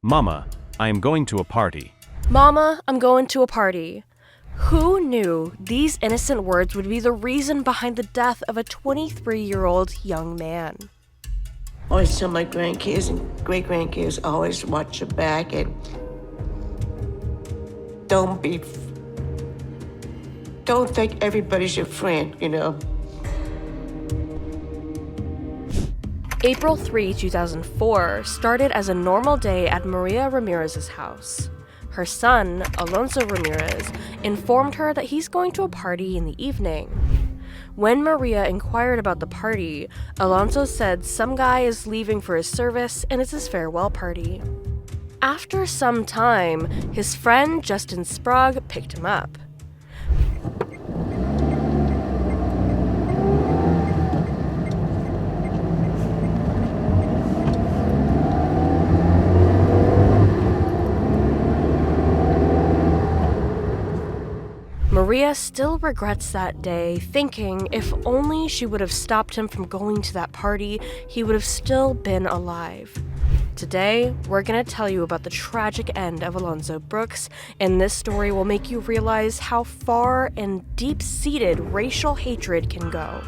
Mama, I am going to a party. Mama, I'm going to a party. Who knew these innocent words would be the reason behind the death of a 23-year-old young man? I always tell my grandkids and great-grandkids, always watch your back and don't think everybody's your friend, you know. April 3, 2004 started as a normal day at Maria Ramirez's house. Her son, Alonzo Ramirez, informed her that he's going to a party in the evening. When Maria inquired about the party, Alonzo said some guy is leaving for his service and it's his farewell party. After some time, his friend Justin Sprague picked him up. Maria still regrets that day, thinking if only she would have stopped him from going to that party, he would have still been alive. Today, we're going to tell you about the tragic end of Alonzo Brooks, and this story will make you realize how far and deep-seated racial hatred can go.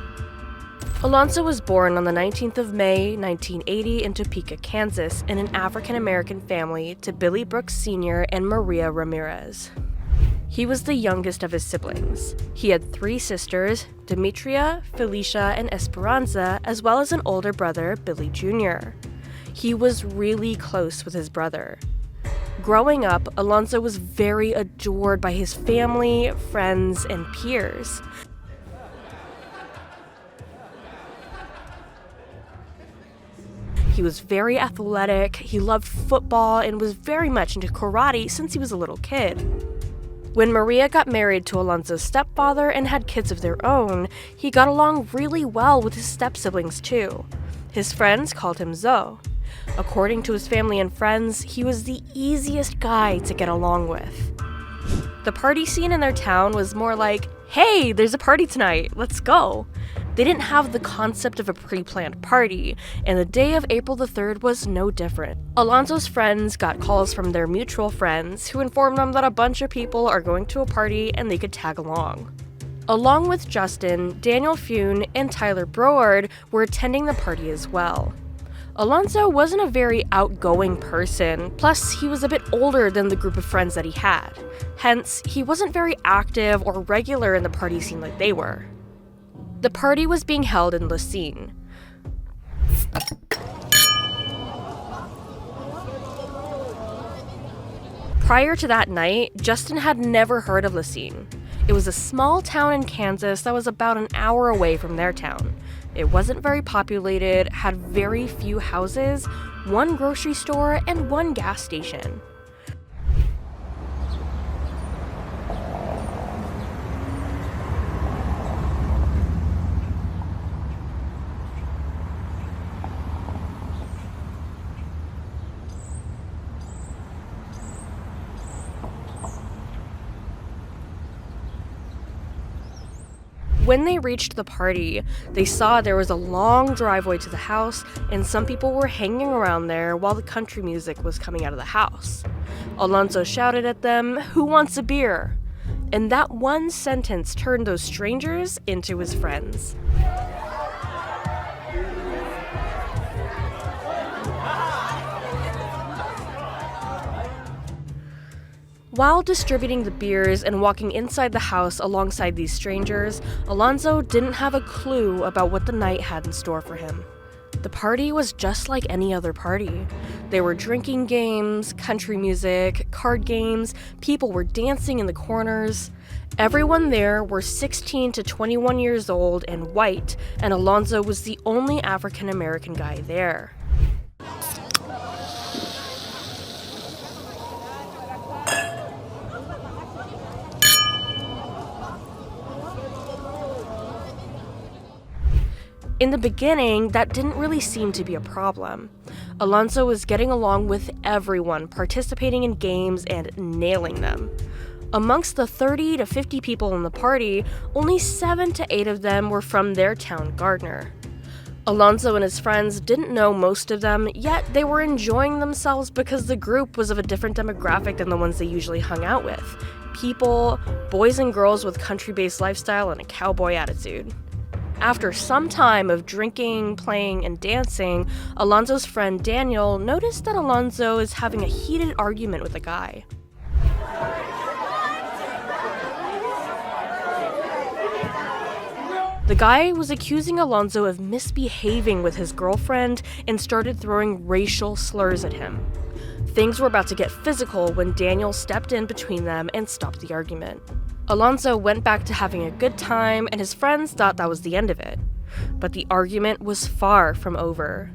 Alonzo was born on the 19th of May, 1980 in Topeka, Kansas, in an African-American family to Billy Brooks Sr. and Maria Ramirez. He was the youngest of his siblings. He had 3 sisters, Demetria, Felicia, and Esperanza, as well as an older brother, Billy Jr. He was really close with his brother. Growing up, Alonzo was very adored by his family, friends, and peers. He was very athletic, he loved football, and was very much into karate since he was a little kid. When Maria got married to Alonzo's stepfather and had kids of their own, he got along really well with his step-siblings too. His friends called him Zoe. According to his family and friends, he was the easiest guy to get along with. The party scene in their town was more like, "Hey, there's a party tonight, let's go." They didn't have the concept of a pre-planned party, and the day of April the 3rd was no different. Alonzo's friends got calls from their mutual friends who informed them that a bunch of people are going to a party and they could tag along. Along with Justin, Daniel Fune, and Tyler Broard were attending the party as well. Alonzo wasn't a very outgoing person, plus he was a bit older than the group of friends that he had. Hence, he wasn't very active or regular in the party scene like they were. The party was being held in Leine. Prior to that night, Justin had never heard of Leine. It was a small town in Kansas that was about an hour away from their town. It wasn't very populated, had very few houses, 1 grocery store, and 1 gas station. When they reached the party, they saw there was a long driveway to the house, and some people were hanging around there while the country music was coming out of the house. Alonzo shouted at them, "Who wants a beer?" And that one sentence turned those strangers into his friends. While distributing the beers and walking inside the house alongside these strangers, Alonzo didn't have a clue about what the night had in store for him. The party was just like any other party. There were drinking games, country music, card games, people were dancing in the corners. Everyone there were 16 to 21 years old and white, and Alonzo was the only African American guy there. In the beginning, that didn't really seem to be a problem. Alonzo was getting along with everyone, participating in games and nailing them. Amongst the 30 to 50 people in the party, only 7 to 8 of them were from their town, Gardner. Alonzo and his friends didn't know most of them, yet they were enjoying themselves because the group was of a different demographic than the ones they usually hung out with. People, boys and girls with country-based lifestyle and a cowboy attitude. After some time of drinking, playing, and dancing, Alonzo's friend Daniel noticed that Alonzo is having a heated argument with a guy. The guy was accusing Alonzo of misbehaving with his girlfriend and started throwing racial slurs at him. Things were about to get physical when Daniel stepped in between them and stopped the argument. Alonzo went back to having a good time, and his friends thought that was the end of it. But the argument was far from over.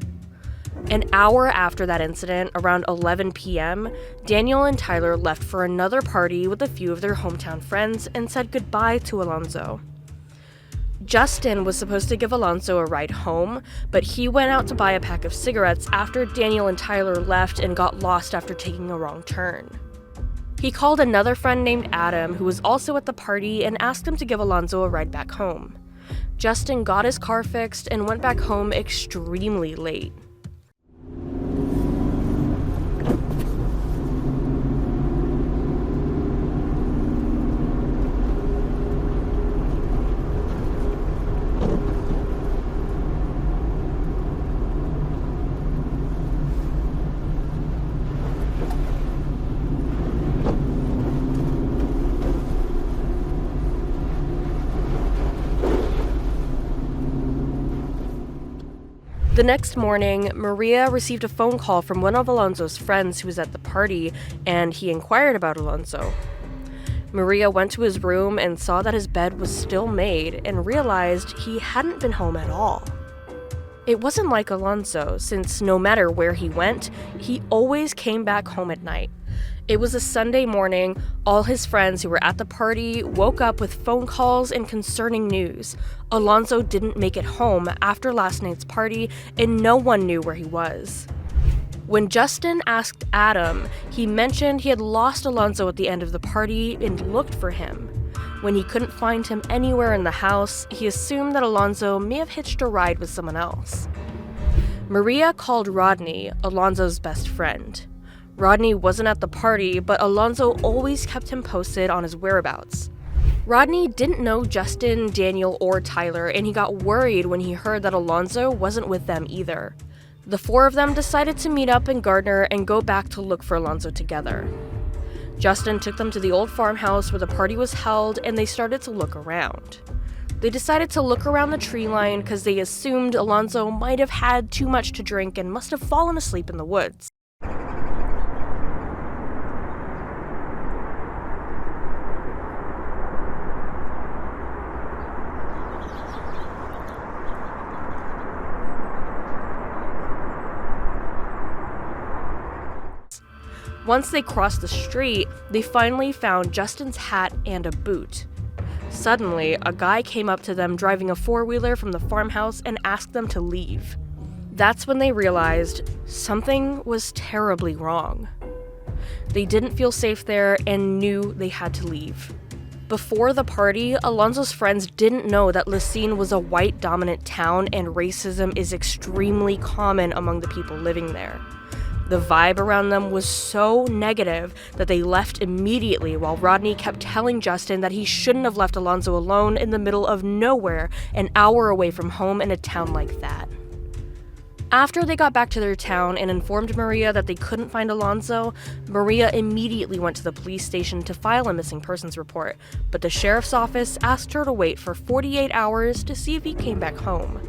An hour after that incident, around 11 p.m., Daniel and Tyler left for another party with a few of their hometown friends and said goodbye to Alonzo. Justin was supposed to give Alonzo a ride home, but he went out to buy a pack of cigarettes after Daniel and Tyler left and got lost after taking a wrong turn. He called another friend named Adam, who was also at the party, and asked him to give Alonzo a ride back home. Justin got his car fixed and went back home extremely late. The next morning, Maria received a phone call from one of Alonzo's friends who was at the party, and he inquired about Alonzo. Maria went to his room and saw that his bed was still made and realized he hadn't been home at all. It wasn't like Alonzo, since no matter where he went, he always came back home at night. It was a Sunday morning. All his friends who were at the party woke up with phone calls and concerning news. Alonzo didn't make it home after last night's party, and no one knew where he was. When Justin asked Adam, he mentioned he had lost Alonzo at the end of the party and looked for him. When he couldn't find him anywhere in the house, he assumed that Alonzo may have hitched a ride with someone else. Maria called Rodney, Alonzo's best friend. Rodney wasn't at the party, but Alonzo always kept him posted on his whereabouts. Rodney didn't know Justin, Daniel, or Tyler, and he got worried when he heard that Alonzo wasn't with them either. The four of them decided to meet up in Gardner and go back to look for Alonzo together. Justin took them to the old farmhouse where the party was held, and they started to look around. They decided to look around the tree line because they assumed Alonzo might have had too much to drink and must have fallen asleep in the woods. Once they crossed the street, they finally found Justin's hat and a boot. Suddenly, a guy came up to them driving a four-wheeler from the farmhouse and asked them to leave. That's when they realized something was terribly wrong. They didn't feel safe there and knew they had to leave. Before the party, Alonzo's friends didn't know that Leine was a white-dominant town and racism is extremely common among the people living there. The vibe around them was so negative that they left immediately while Rodney kept telling Justin that he shouldn't have left Alonzo alone in the middle of nowhere, an hour away from home in a town like that. After they got back to their town and informed Maria that they couldn't find Alonzo, Maria immediately went to the police station to file a missing persons report, but the sheriff's office asked her to wait for 48 hours to see if he came back home.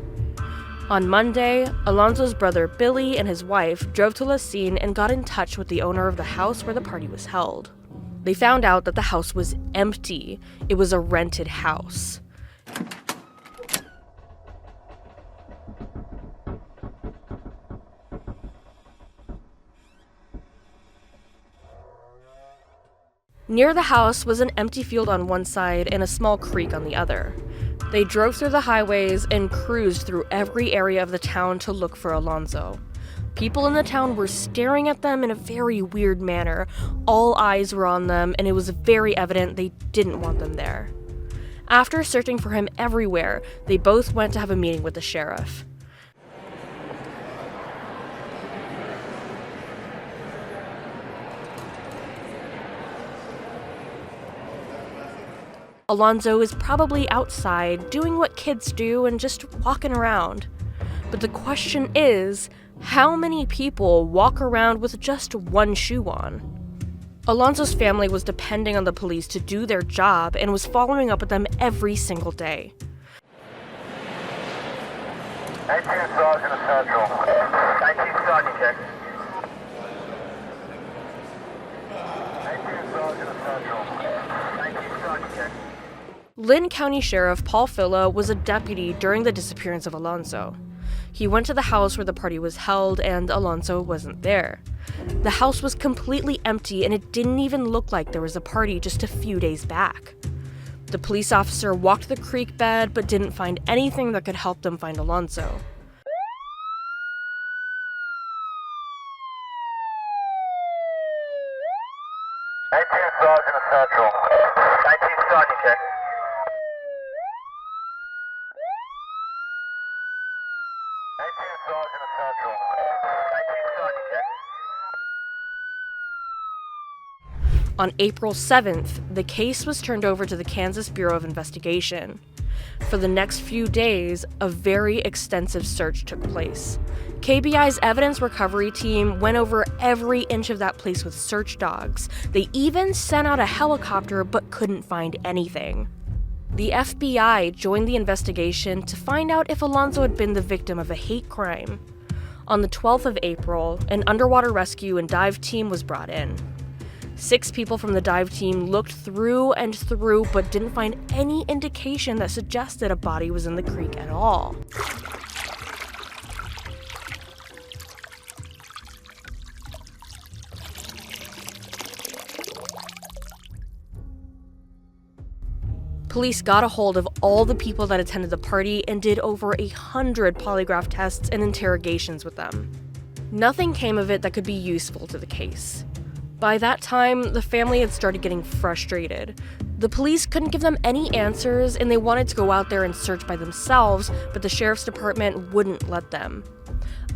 On Monday, Alonzo's brother Billy and his wife drove to Leine and got in touch with the owner of the house where the party was held. They found out that the house was empty. It was a rented house. Near the house was an empty field on one side and a small creek on the other. They drove through the highways and cruised through every area of the town to look for Alonzo. People in the town were staring at them in a very weird manner. All eyes were on them, and it was very evident they didn't want them there. After searching for him everywhere, they both went to have a meeting with the sheriff. Alonzo is probably outside doing what kids do and just walking around. But the question is, how many people walk around with just one shoe on? Alonzo's family was depending on the police to do their job and was following up with them every single day. 19 Sergeant Central. 19 Sergeant check. 19 Sergeant Central. 19 Sergeant check. Leine County Sheriff Paul Filla was a deputy during the disappearance of Alonzo. He went to the house where the party was held, and Alonzo wasn't there. The house was completely empty, and it didn't even look like there was a party just a few days back. The police officer walked the creek bed, but didn't find anything that could help them find Alonzo. Sergeant Central. 19 Sergeant check. 19 Sergeant Central. 19 Sergeant check. On April 7th, the case was turned over to the Kansas Bureau of Investigation. For the next few days, a very extensive search took place. KBI's evidence recovery team went over every inch of that place with search dogs. They even sent out a helicopter but couldn't find anything. The FBI joined the investigation to find out if Alonzo had been the victim of a hate crime. On the 12th of April, an underwater rescue and dive team was brought in. 6 people from the dive team looked through and through but didn't find any indication that suggested a body was in the creek at all. Police got a hold of all the people that attended the party and did over 100 polygraph tests and interrogations with them. Nothing came of it that could be useful to the case. By that time, the family had started getting frustrated. The police couldn't give them any answers, and they wanted to go out there and search by themselves, but the sheriff's department wouldn't let them.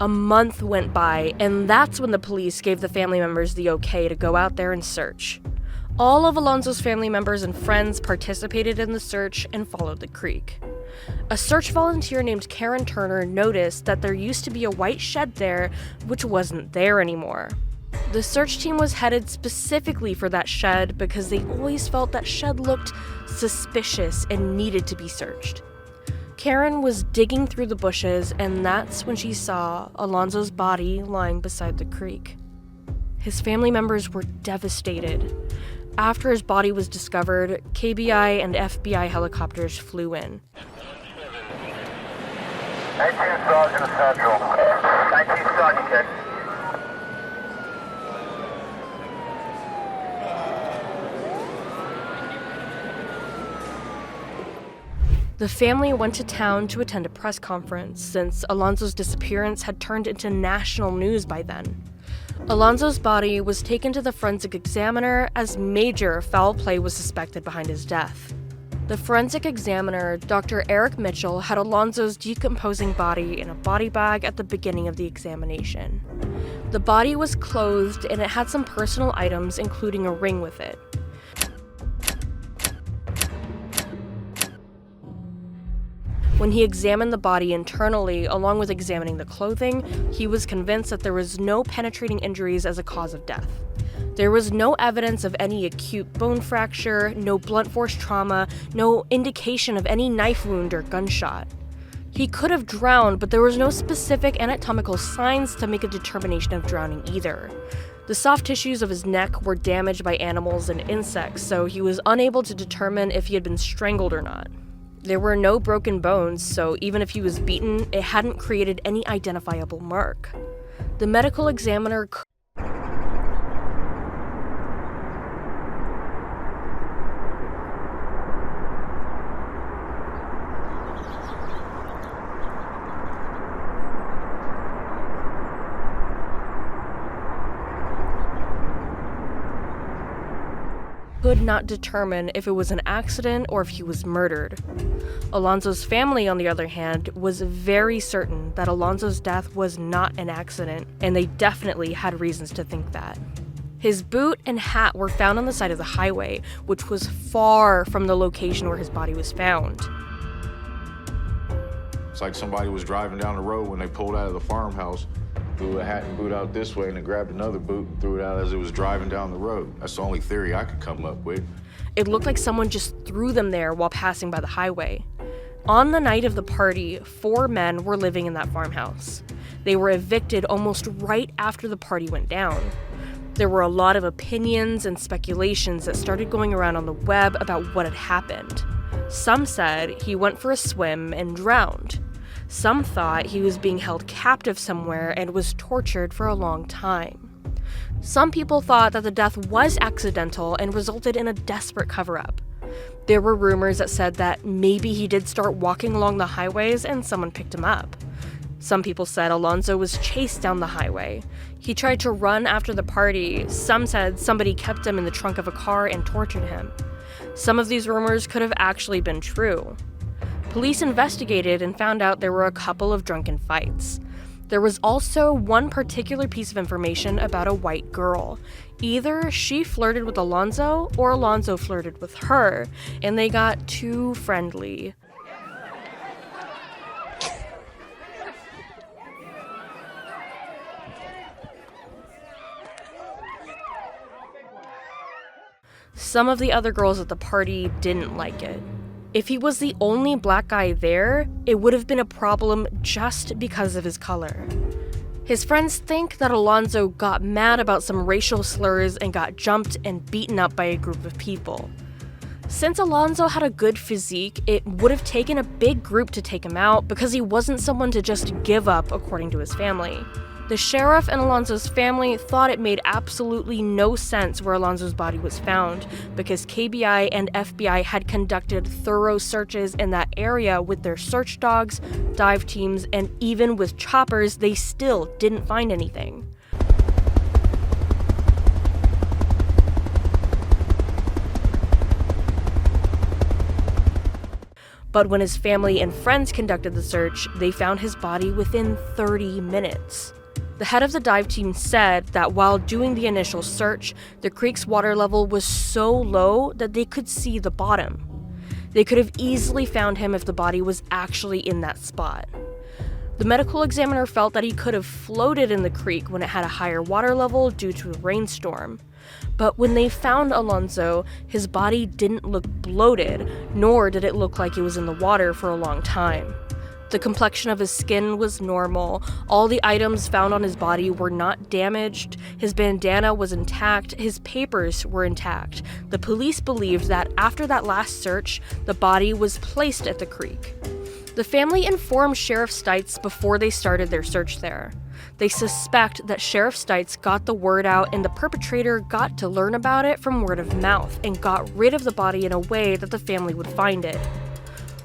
A month went by, and that's when the police gave the family members the okay to go out there and search. All of Alonzo's family members and friends participated in the search and followed the creek. A search volunteer named Karen Turner noticed that there used to be a white shed there, which wasn't there anymore. The search team was headed specifically for that shed because they always felt that shed looked suspicious and needed to be searched. Karen was digging through the bushes, and that's when she saw Alonzo's body lying beside the creek. His family members were devastated. After his body was discovered, KBI and FBI helicopters flew in. 19 Sergeant Central. 19 Sergeant check. The family went to town to attend a press conference since Alonzo's disappearance had turned into national news by then. Alonzo's body was taken to the forensic examiner as major foul play was suspected behind his death. The forensic examiner, Dr. Eric Mitchell, had Alonzo's decomposing body in a body bag at the beginning of the examination. The body was clothed and it had some personal items, including a ring with it. When he examined the body internally, along with examining the clothing, he was convinced that there was no penetrating injuries as a cause of death. There was no evidence of any acute bone fracture, no blunt force trauma, no indication of any knife wound or gunshot. He could have drowned, but there was no specific anatomical signs to make a determination of drowning either. The soft tissues of his neck were damaged by animals and insects, so he was unable to determine if he had been strangled or not. There were no broken bones, so even if he was beaten, it hadn't created any identifiable mark. The medical examiner could not determine if it was an accident or if he was murdered. Alonzo's family, on the other hand, was very certain that Alonzo's death was not an accident, and they definitely had reasons to think that. His boot and hat were found on the side of the highway, which was far from the location where his body was found. It's like somebody was driving down the road when they pulled out of the farmhouse, threw a hat and boot out this way, and then grabbed another boot and threw it out as it was driving down the road. That's the only theory I could come up with. It looked like someone just threw them there while passing by the highway. On the night of the party, 4 men were living in that farmhouse. They were evicted almost right after the party went down. There were a lot of opinions and speculations that started going around on the web about what had happened. Some said he went for a swim and drowned. Some thought he was being held captive somewhere and was tortured for a long time. Some people thought that the death was accidental and resulted in a desperate cover-up. There were rumors that said that maybe he did start walking along the highways and someone picked him up. Some people said Alonzo was chased down the highway. He tried to run after the party. Some said somebody kept him in the trunk of a car and tortured him. Some of these rumors could have actually been true. Police investigated and found out there were a couple of drunken fights. There was also one particular piece of information about a white girl. Either she flirted with Alonzo or Alonzo flirted with her, and they got too friendly. Some of the other girls at the party didn't like it. If he was the only black guy there, it would have been a problem just because of his color. His friends think that Alonzo got mad about some racial slurs and got jumped and beaten up by a group of people. Since Alonzo had a good physique, it would have taken a big group to take him out because he wasn't someone to just give up, according to his family. The sheriff and Alonzo's family thought it made absolutely no sense where Alonzo's body was found because KBI and FBI had conducted thorough searches in that area with their search dogs, dive teams, and even with choppers, they still didn't find anything. But when his family and friends conducted the search, they found his body within 30 minutes. The head of the dive team said that while doing the initial search, the creek's water level was so low that they could see the bottom. They could have easily found him if the body was actually in that spot. The medical examiner felt that he could have floated in the creek when it had a higher water level due to a rainstorm. But when they found Alonzo, his body didn't look bloated, nor did it look like it was in the water for a long time. The complexion of his skin was normal. All the items found on his body were not damaged. His bandana was intact. His papers were intact. The police believed that after that last search, the body was placed at the creek. The family informed Sheriff Stites before they started their search there. They suspect that Sheriff Stites got the word out and the perpetrator got to learn about it from word of mouth and got rid of the body in a way that the family would find it.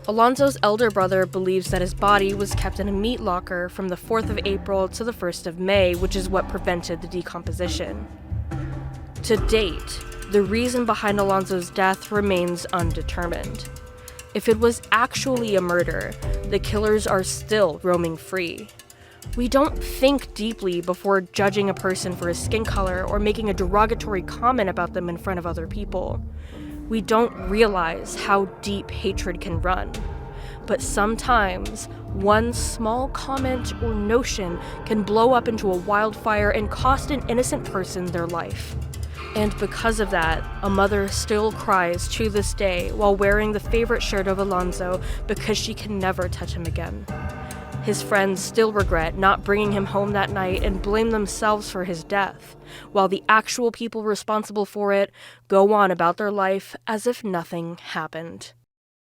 Alonzo's elder brother believes that his body was kept in a meat locker from the 4th of April to the 1st of May, which is what prevented the decomposition. To date, the reason behind Alonzo's death remains undetermined. If it was actually a murder, the killers are still roaming free. We don't think deeply before judging a person for his skin color or making a derogatory comment about them in front of other people. We don't realize how deep hatred can run. But sometimes, one small comment or notion can blow up into a wildfire and cost an innocent person their life. And because of that, a mother still cries to this day while wearing the favorite shirt of Alonzo because she can never touch him again. His friends still regret not bringing him home that night and blame themselves for his death, while the actual people responsible for it go on about their life as if nothing happened.